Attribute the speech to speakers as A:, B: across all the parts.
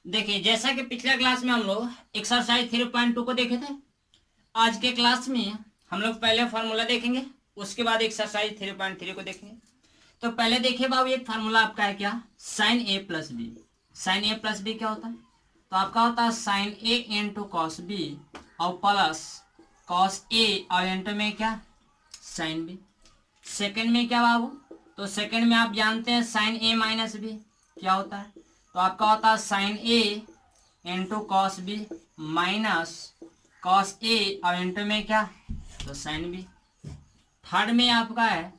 A: देखिए, जैसा कि पिछले क्लास में हम लोग एक्सरसाइज 3.2 को देखे थे, आज के क्लास में हम लोग पहले फार्मूला देखेंगे, उसके बाद एक्सरसाइज 3.3 को देखेंगे। तो पहले देखिए बाबू, एक फार्मूला आपका है क्या, साइन ए प्लस बी। साइन ए प्लस बी क्या होता है? तो आपका होता है sine A into cos B और प्लस कॉस ए और इंटू में क्या, साइन बी। सेकंड में क्या बाबू? तो सेकंड में आप जानते हैं साइन ए माइनस बी क्या होता है। तो आपका होता है sine A into cos B minus cos A और इंटू में क्या, तो साइन बी। थर्ड में आपका है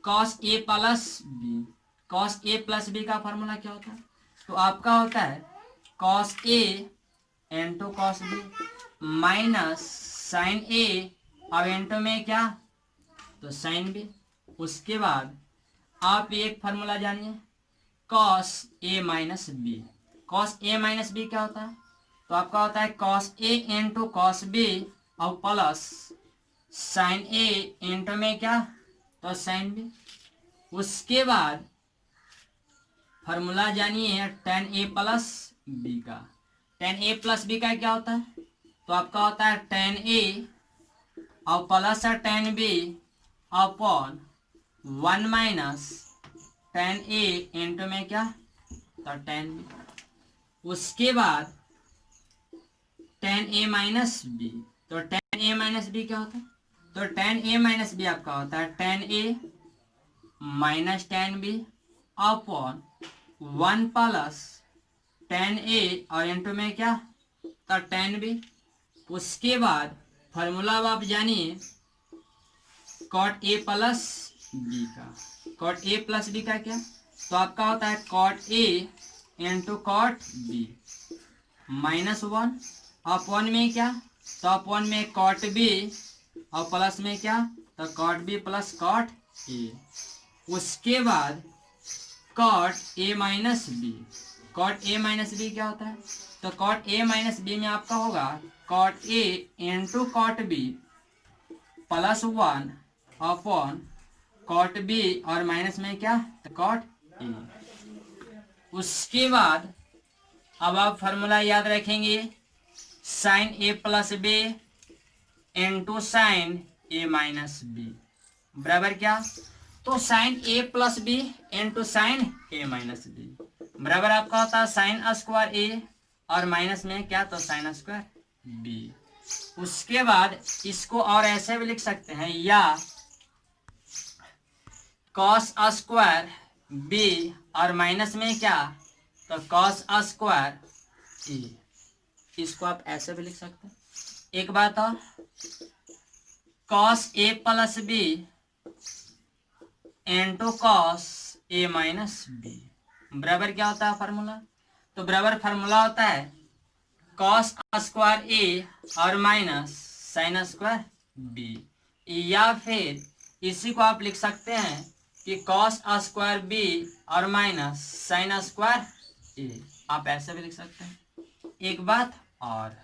A: cos A plus B. Cos A plus B का फॉर्मूला क्या होता है? तो आपका होता है cos A into cos B minus sine A और इंटू में क्या, तो साइन बी। उसके बाद आप एक फार्मूला जानिए, cos A minus B. Cos A minus B क्या होता है? तो आपका होता है cos A into cos B और प्लस साइन ए इंटू में क्या, तो साइन बी। उसके बाद फार्मूला जानिए टेन ए प्लस बी का। टेन ए प्लस बी का क्या होता है? तो आपका होता है टेन ए और plus tan B upon 1 minus tan A into में क्या, तो टेन बी। उसके बाद टेन ए माइनस बी। तो टेन ए माइनस बी क्या होता है? तो टेन ए माइनस बी आपका होता है tan A minus tan B upon 1 plus tan A और इंटू में क्या, तो टेन बी। उसके बाद फॉर्मूला आप जानिए कॉट ए प्लस बी का। कॉट ए प्लस बी का क्या? तो आपका होता है cot A into cot B minus 1 upon में क्या, तो अपॉन में कॉट बी और प्लस में क्या, तो cot B plus cot A. उसके बाद cot A minus B. Cot A minus B क्या होता है? तो कॉट ए माइनस बी में आपका होगा cot A into cot B plus 1 upon cot B और माइनस में क्या, तो कॉट ए। उसके बाद अब आप फॉर्मूला याद रखेंगे साइन ए प्लस बी इंटू साइन ए माइनस बी बराबर क्या, तो साइन ए प्लस बी इंटू साइन ए माइनस बी बराबर आपका होता है साइन स्क्वायर ए और माइनस में क्या, तो साइन स्क्वायर बी। उसके बाद इसको और ऐसे भी लिख सकते हैं, या कॉस स्क्वायर बी और माइनस में क्या, तो कॉस स्क्वायर ए। इसको आप ऐसे भी लिख सकते हैं। एक बात और, cos A plus B into cos A minus B बराबर क्या होता है फार्मूला? तो बराबर फार्मूला होता है कॉस स्क्वायर ए और माइनस साइन स्क्वायर बी। या फिर इसी को आप लिख सकते हैं कि कॉस स्क्वायर बी और माइनस साइन स्क्वायर ए, आप ऐसे भी लिख सकते हैं। एक बात और,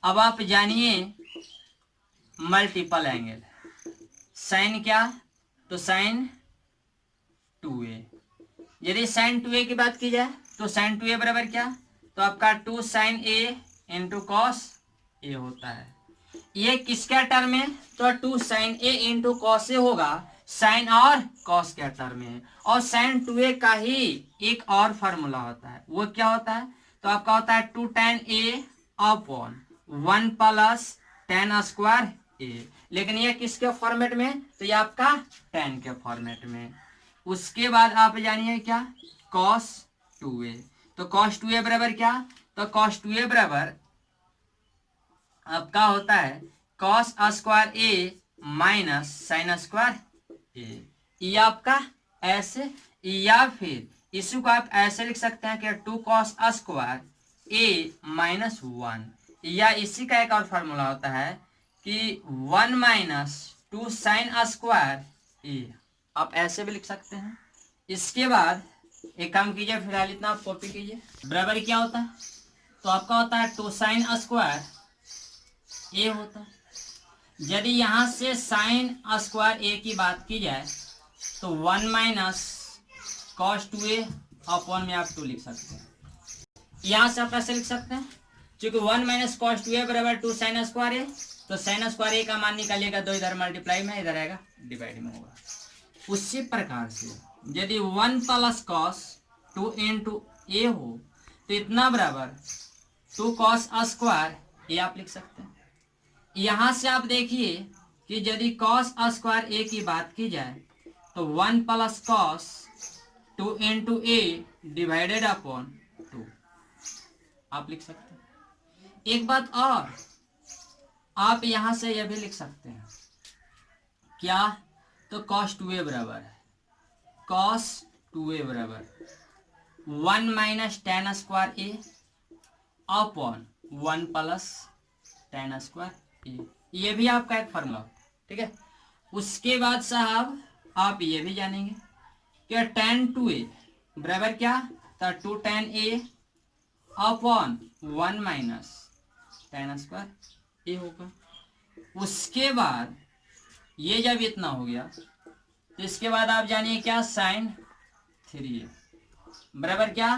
A: अब आप जानिए मल्टीपल एंगल। साइन क्या, तो साइन 2a। यदि साइन 2a की बात की जाए तो साइन 2a बराबर क्या, तो आपका 2 sign A into cos A होता है। ये किसका टर्म है? तो 2 sign A into cos A होगा साइन और कॉस के टर्म में। और साइन 2a का ही एक और फार्मूला होता है, वो क्या होता है? तो आपका होता है 2 tan a upon 1 plus tan square A. लेकिन ये किसके फॉर्मेट में? तो ये आपका tan के फॉर्मेट में। उसके बाद आप जानिए क्या, cos 2a। तो cos 2a बराबर क्या, तो cos 2a बराबर आपका होता है cos स्क्वायर ए माइनस साइन स्क्वायर ए। ये आपका ऐसे, या फिर इसी को आप ऐसे लिख सकते हैं कि 2 cos स्क्वायर ए माइनस 1। या इसी का एक और फार्मूला होता है कि 1 माइनस 2 साइन स्क्वायर ए, आप ऐसे भी लिख सकते हैं। इसके बाद एक काम कीजिए, फिलहाल इतना आप कॉपी कीजिए। बराबर क्या होता है? तो आपका होता है 2 साइन स्क्वायर ए होता है। यदि यहां से साइन स्क्वायर ए की बात की जाए तो 1 माइनस कॉस 2a अपॉन में आप 2 लिख सकते हैं। यहाँ से आप ऐसे लिख सकते हैं, चूंकि 1 माइनस कॉस 2a बराबर 2 साइन स्क्वायर ए, तो साइन स्क्वायर ए का मान निकालिएगा, 2 इधर मल्टीप्लाई में, इधर आएगा डिवाइड में होगा। उसी प्रकार से यदि 1 प्लस कॉस 2 इंटू ए हो तो इतना बराबर 2 कॉस स्क्वायर ए आप लिख सकते हैं। यहां से आप देखिए कि यदि कॉस स्क्वायर ए की बात की जाए तो 1 प्लस कॉस 2 इंटू ए डिवाइडेड अपॉन 2 आप लिख सकते हैं। एक बात और, आप यहां से यह भी लिख सकते हैं, क्या? तो कॉस 2a बराबर है, कॉस 2a बराबर 1 माइनस टेन स्क्वायर ए अपॉन 1 प्लस टेन स्क्वायर ए। ये भी आपका एक फॉर्मूला, ठीक है। उसके बाद साहब आप ये भी जानेंगे कि tan 2a बराबर क्या? तो 2 tan a upon 1 minus tan square A होगा। उसके बाद ये जब इतना हो गया तो इसके बाद आप जानिए क्या? sin 3a बराबर क्या?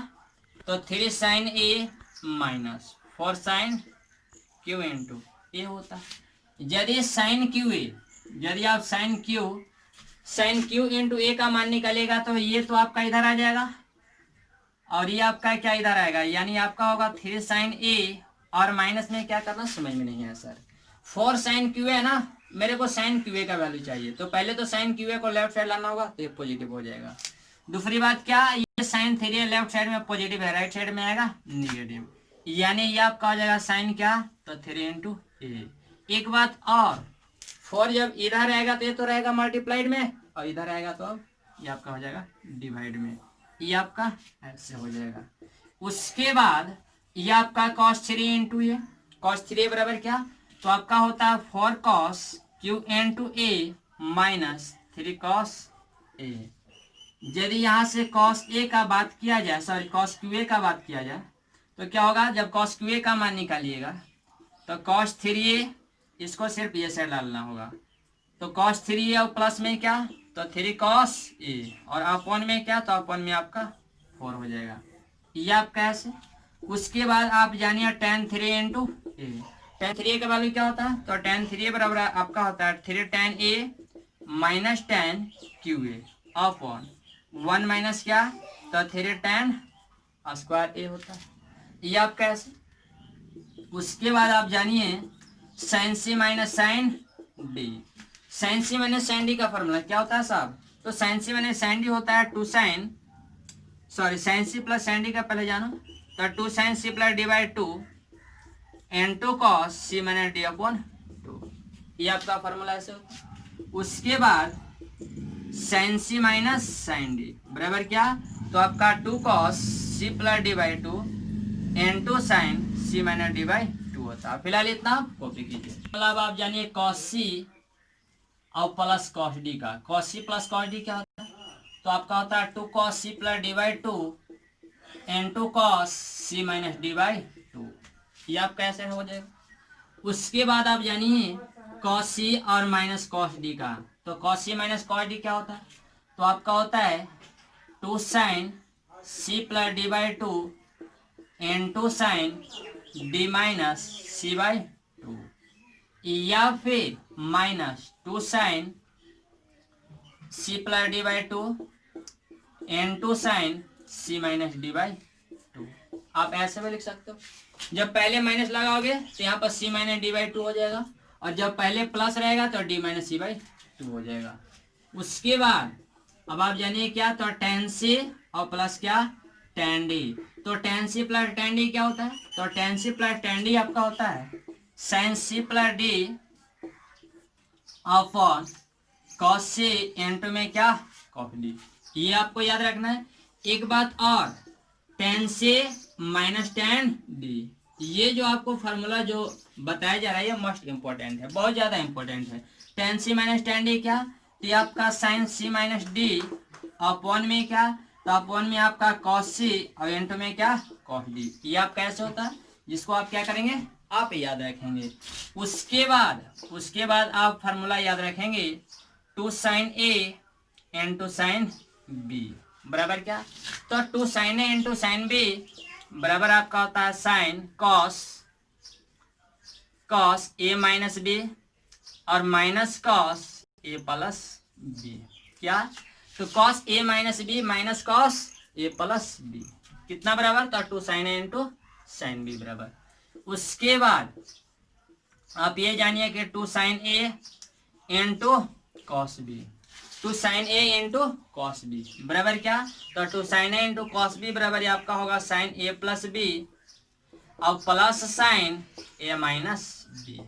A: तो 3 sin a minus 4 sin q into A होता है। यदि साइन क्यू ए, यदि आप साइन क्यू इंटू ए का मान निकालेगा तो ये तो आपका इधर आ जाएगा और ये आपका क्या इधर आएगा, यानी आपका होगा 3 साइन ए और माइनस में क्या करना समझ में नहीं है सर। 4 साइन क्यू है ना, मेरे को साइन क्यू ए का वैल्यू चाहिए, तो पहले तो साइन क्यू ए को लेफ्ट साइड लाना होगा तो ये पॉजिटिव हो जाएगा। दूसरी बात क्या, ये साइन 3 लेफ्ट साइड में पॉजिटिव है, राइट साइड में आएगा निगेटिव, यानी ये आपका हो जाएगा साइन क्या? तो 3 इंटू ए। एक बात और, 4 जब इधर आएगा तो ये तो रहेगा मल्टीप्लाइड में और इधर आएगा तो अब ये आपका हो जाएगा डिवाइड में, ये आपका ऐसे हो जाएगा। उसके बाद ये आपका cos 3 इंटू ए, cos 3 बराबर क्या? तो आपका होता है 4 cos q इंटू ए माइनस 3 cos ए। यदि यहाँ से cos a का बात किया जाए, सॉरी cos qa का बात किया जाए तो क्या होगा? जब cos qa का मान निकालिएगा तो cos 3a, इसको सिर्फ ये साइड डालना होगा, तो cos 3a और प्लस में क्या? तो 3 cos a और अपॉन में क्या? तो अपॉन में आपका 4 हो जाएगा, ये आपका ऐसे। उसके बाद आप जानिए tan 3 इंटू ए। tan 3a का वैल्यू क्या होता है? तो tan 3a बराबर आपका होता है 3 tan a minus tan qa upon 1 minus क्या? तो 3 tan स्क्वायर ए होता है, ये आपका ऐसे। उसके बाद आप जानिए sine C minus sine D. Sine C minus sine D का फॉर्मूला क्या होता है साहब? तो sine C minus sine D होता है 2 sine, sorry sine C plus sine D का पहले जानो, तो 2 sine C plus D by 2 and 2 cos C minus D upon 2, ये आपका फॉर्मूला ऐसे होता है। उसके बाद sine C minus sine D बराबर क्या? तो आपका 2 cos C plus D by 2 and 2 sine C minus D by 2 होता है। फिलहाल इतना आप कॉपी कीजिए। मतलब आप जानिए कॉस सी और प्लस कॉस डी का। Cos C plus cos D क्या होता है? तो आपका होता है 2 cos C plus D by 2 and 2 cos C minus D by 2, ये आप कैसे हो जाएगा। उसके बाद आप जानिए कॉस सी और माइनस कॉस डी का। तो cos C minus cos D क्या होता है? तो आपका होता है 2 sine C plus D by 2 and 2 sine D minus C by 2, या फिर minus 2 sine C plus D by 2 and 2 sine C minus D by 2, आप ऐसे भी लिख सकते हो। जब पहले माइनस लगाओगे तो यहाँ पर सी माइनस डी बाई 2 हो जाएगा, और जब पहले प्लस रहेगा तो डी माइनस सी बाई 2 हो जाएगा। उसके बाद अब आप जानिए क्या? तो टेन सी और प्लस क्या? Tan D. तो tan C plus tan D क्या होता है? तो tan C plus tan D आपका होता है sine C plus D upon cos C into में क्या? कॉस डी, ये आपको याद रखना है। एक बात और, टेन सी माइनस टेन डी, ये जो आपको फार्मूला जो बताया जा रहा है ये मोस्ट इंपॉर्टेंट है, बहुत ज्यादा इंपॉर्टेंट है। टेन सी माइनस टेन डी क्या? तो ये आपका sign C minus D upon में क्या? तो अपॉन में आपका कॉस सी और इंटू में क्या? कॉस डी, ये आपका ऐसे होता है, जिसको आप क्या करेंगे? आप याद रखेंगे। उसके बाद आप फार्मूला याद रखेंगे 2 sign A into sine B बराबर क्या? तो 2 sign A into sine B बराबर आपका होता है sine cos A minus B और minus cos A plus B. क्या? तो cos A minus B minus cos A plus B कितना बराबर? तो 2 sign A into sine B बराबर। उसके बाद आप ये जानिए कि 2 sign A into cos B, 2 sign A into cos B बराबर क्या? तो 2 sign A into cos B बराबर आपका होगा साइन ए प्लस बी और प्लस साइन ए माइनस बी,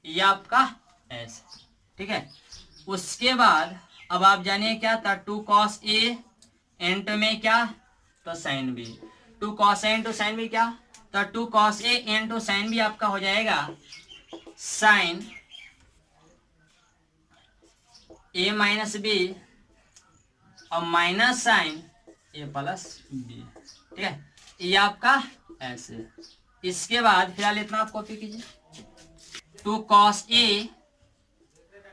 A: ये आपका ऐसे, ठीक है। उसके बाद अब आप जानिए क्या था? 2 कॉस ए इंटू में क्या? तो sine B, 2 cos A into sine B क्या? तो 2 cos A into sine B आपका हो जाएगा साइन ए माइनस बी और माइनस साइन ए प्लस बी, ठीक है। ये आपका ऐसे। इसके बाद फिलहाल इतना आप कॉपी कीजिए, 2 cos A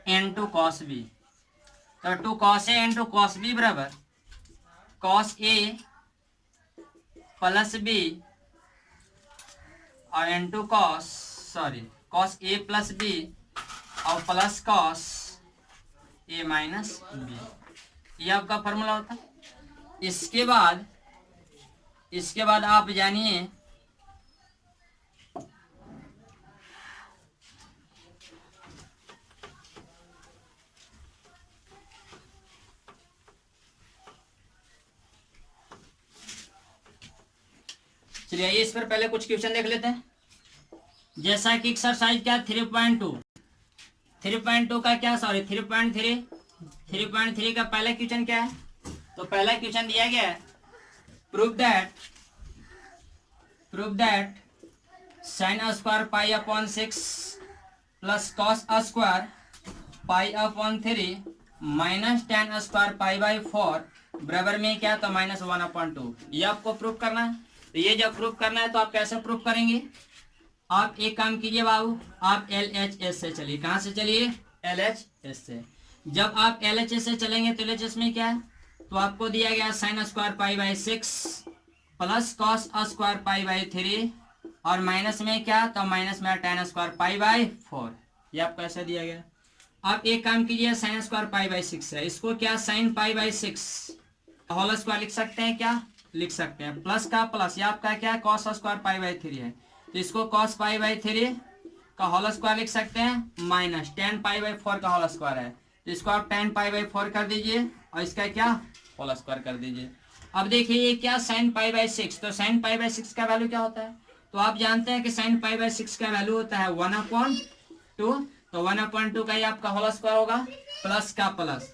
A: into cos B, तो 2 cos A into cos B बराबर कॉस ए प्लस बी और into cos A plus B और plus cos A minus B, ये आपका फॉर्मूला होता है। इसके बाद आप जानिए चलिए आइए इस पर पहले कुछ क्वेश्चन देख लेते हैं। जैसा कि एक्सरसाइज क्या 3.2 का क्या 3.3 का पहला क्वेश्चन क्या है? तो पहला क्वेश्चन दिया गया है prove that sine square pi upon 6 plus cos square pi upon 3 minus tan square pi by 4 बराबर में क्या? तो -1/2, ये आपको प्रूव करना है। तो ये जब प्रूव करना है तो आप कैसे प्रूव करेंगे? आप एक काम कीजिए बाबू, आप LHS से चलिए। कहाँ से चलिए? LHS से। जब आप LHS से चलेंगे तो LHS में क्या है? तो आपको दिया गया sine square pi by 6 plus cos square pi by 3 और माइनस में क्या? तो माइनस में टेन स्क्वायर पाई बाई 4, ये आपको ऐसा दिया गया। आप एक काम कीजिए, साइन स्क्वायर पाई बाई 6 है, इसको क्या sine pi by 6 whole square लिख सकते हैं क्या? लिख सकते हैं। प्लस का प्लस, ये आपका क्या है? कॉस स्क्वायर पाई बाई 3 है, तो इसको कॉस पाई बाई 3 का होल स्क्वायर लिख सकते हैं माइनस टेन पाई बाई 4 का होल स्क्वायर है, तो इसको आप 10 पाई बाई 4 कर दीजिए और इसका क्या? होल स्क्वायर कर दीजिए। अब देखिए ये क्या साइन पाई बाई 6, तो साइन पाई बाई 6 का वैल्यू क्या होता है? तो आप जानते हैं कि साइन पाई बाई 6 का वैल्यू होता है 1/2, तो 1/2 का ये आपका होल स्क्वायर होगा प्लस का प्लस,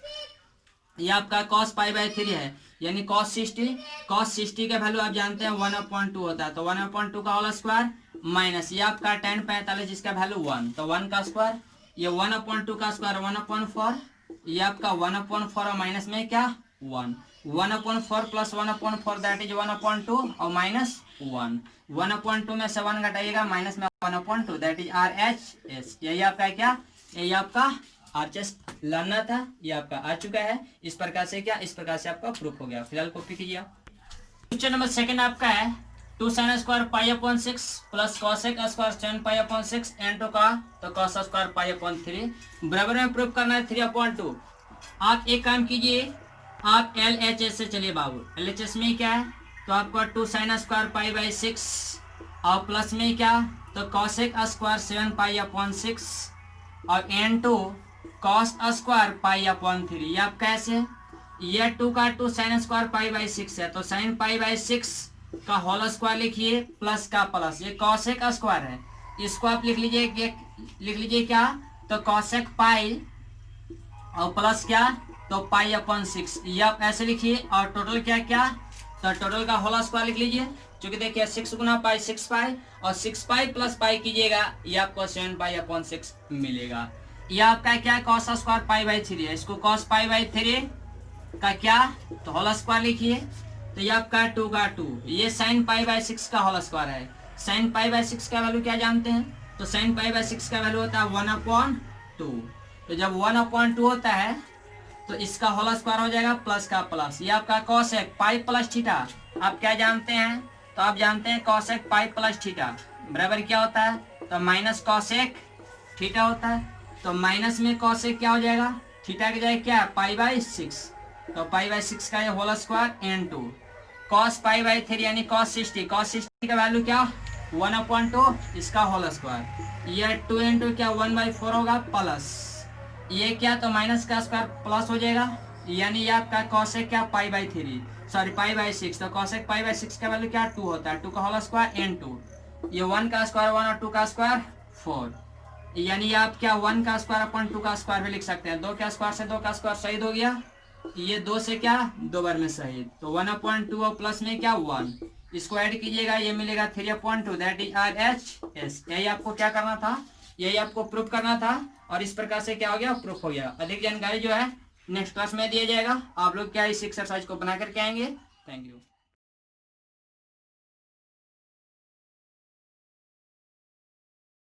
A: ये आपका कॉस पाई बाई 3 है यानी कॉस 60 का वैल्यू आप जानते हैं 1/2 होता है, तो 1/2 का होल स्क्वायर माइनस ये आपका tan 45 जिसका वैल्यू 1, तो 1 का स्क्वायर, ये 1/2 का स्क्वायर 1/4, ये आपका 1/4 और माइनस में क्या? 1, 1/4 प्लस 1/4 दैट इज 1/2 और माइनस 1, 1/2 में से 1 घटाइएगा माइनस में 1/2 दैट इज RHS, यही आपका क्या? यही आपका RHS लाना था, ये आपका आ चुका है। इस प्रकार से क्या? इस प्रकार से आपका प्रूफ हो गया। फिलहाल कॉपी कीजिए। क्वेश्चन नंबर सेकंड आपका है 2 sine square pi upon 6 plus cosec square tan pi upon 6 into का तो कॉस स्क्वायर पाई अपॉन 3 बराबर में प्रूफ करना है 3/2। आप एक काम कीजिए, आप LHS से चलिए बाबू। LHS में क्या है? तो आपका 2 साइन स्क्वायर पाई बाई 6 और प्लस में क्या? तो कॉसेक स्क्वायर 7 पाई अपॉन 6 और into cos square pi upon 3, ये आप कैसे? ये 2 का 2 साइन स्क्वायर पाई बाई 6 है, तो साइन पाई बाई 6 का होल स्क्वायर लिखिए प्लस का प्लस, ये कॉसेक स्क्वायर है, इसको आप लिख लीजिए क्या? तो कॉसेक पाई और प्लस क्या? तो पाई अपॉन 6, ये आप ऐसे लिखिए और टोटल क्या? तो टोटल का होल स्क्वायर लिख लीजिए, क्योंकि देखिए 6 गुना पाई 6 पाई और 6 पाई प्लस पाई कीजिएगा, ये आपको 7 पाई अपॉन 6 मिलेगा। ये आपका क्या? कॉस स्क्वायर पाई बाई 3 है, इसको कॉस पाई बाई 3 का क्या? तो होल स्क्वायर लिखिए, तो ये आपका 2 का 2, ये साइन पाई बाई 6 का होल स्क्वायर है। साइन पाई बाई 6 का वैल्यू क्या जानते हैं? तो साइन पाई बाई 6 का वैल्यू होता है 1/2, तो जब 1/2 होता है तो इसका होल स्क्वायर हो जाएगा प्लस का प्लस, ये आपका कॉस है पाई प्लस थीटा, आप क्या जानते हैं? तो आप जानते हैं कॉसेक पाई प्लस थीटा बराबर क्या होता है, तो माइनस कॉसेक थीटा होता है। तो माइनस में कॉसेक क्या हो जाएगा, थीटा की जगह क्या है पाई बाई 6, तो पाई बाई 6 का ये whole square into cos pi by 3 यानी कॉस 60, कॉस 60 का वैल्यू क्या 1/2 इसका होल स्क्वायर, ये 2 इंटू क्या 1/4 होगा प्लस ये क्या तो माइनस का स्क्वायर प्लस हो जाएगा, यानी ये आपका कॉसेक क्या पाई बाई 3 सॉरी पाई बाई 6, तो कॉसेक पाई बाई 6 का वैल्यू क्या 2 होता है, 2 का होल स्क्वायर इनटू ये 1 का स्क्वायर 1 और 2 का स्क्वायर 4, यानी आप क्या 1 का स्क्वायर अपन 2 का स्क्वायर भी लिख सकते हैं, 2 का स्क्वायर से 2 का स्क्वायर शहीद हो गया, ये 2 से क्या 2 बार में शहीद, तो 1/2 और प्लस में क्या 1, इसको ऐड कीजिएगा ये मिलेगा 3/2 दैट इज RHS। यही आपको क्या करना था, यही आपको प्रूफ करना था और इस प्रकार से क्या हो गया प्रूफ हो गया। अधिक जानकारी जो है नेक्स्ट क्लास में दिया जाएगा, आप लोग क्या इस एक्सरसाइज को बना करके आएंगे। Thank you.